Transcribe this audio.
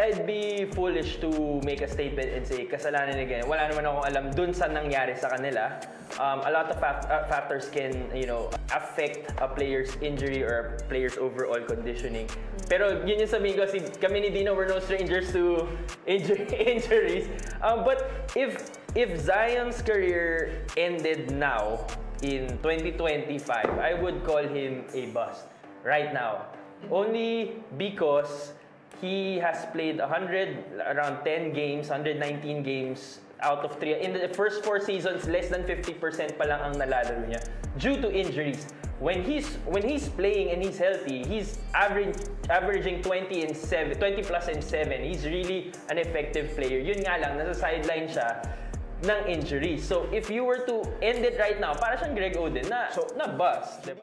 I'd be foolish to make a statement and say kasalanan ni ganyan. Wala naman akong alam dun sa nangyari sa kanila. A lot of factors can, affect a player's injury or a player's overall conditioning. Pero yun yung sabihin ko, kami ni Dino, we're no strangers to injuries. But if Zion's career ended now in 2025, I would call him a bust right now. Only because he has played around 10 games, 119 games out of 3. In the first 4 seasons, less than 50% pa lang ang nalalaro niya due to injuries. When he's playing and he's healthy, he's averaging 20 plus and 7. He's really an effective player. Yun nga lang, nasa sideline siya ng injury. So if you were to end it right now, para siyang Greg Oden na bust. Diba?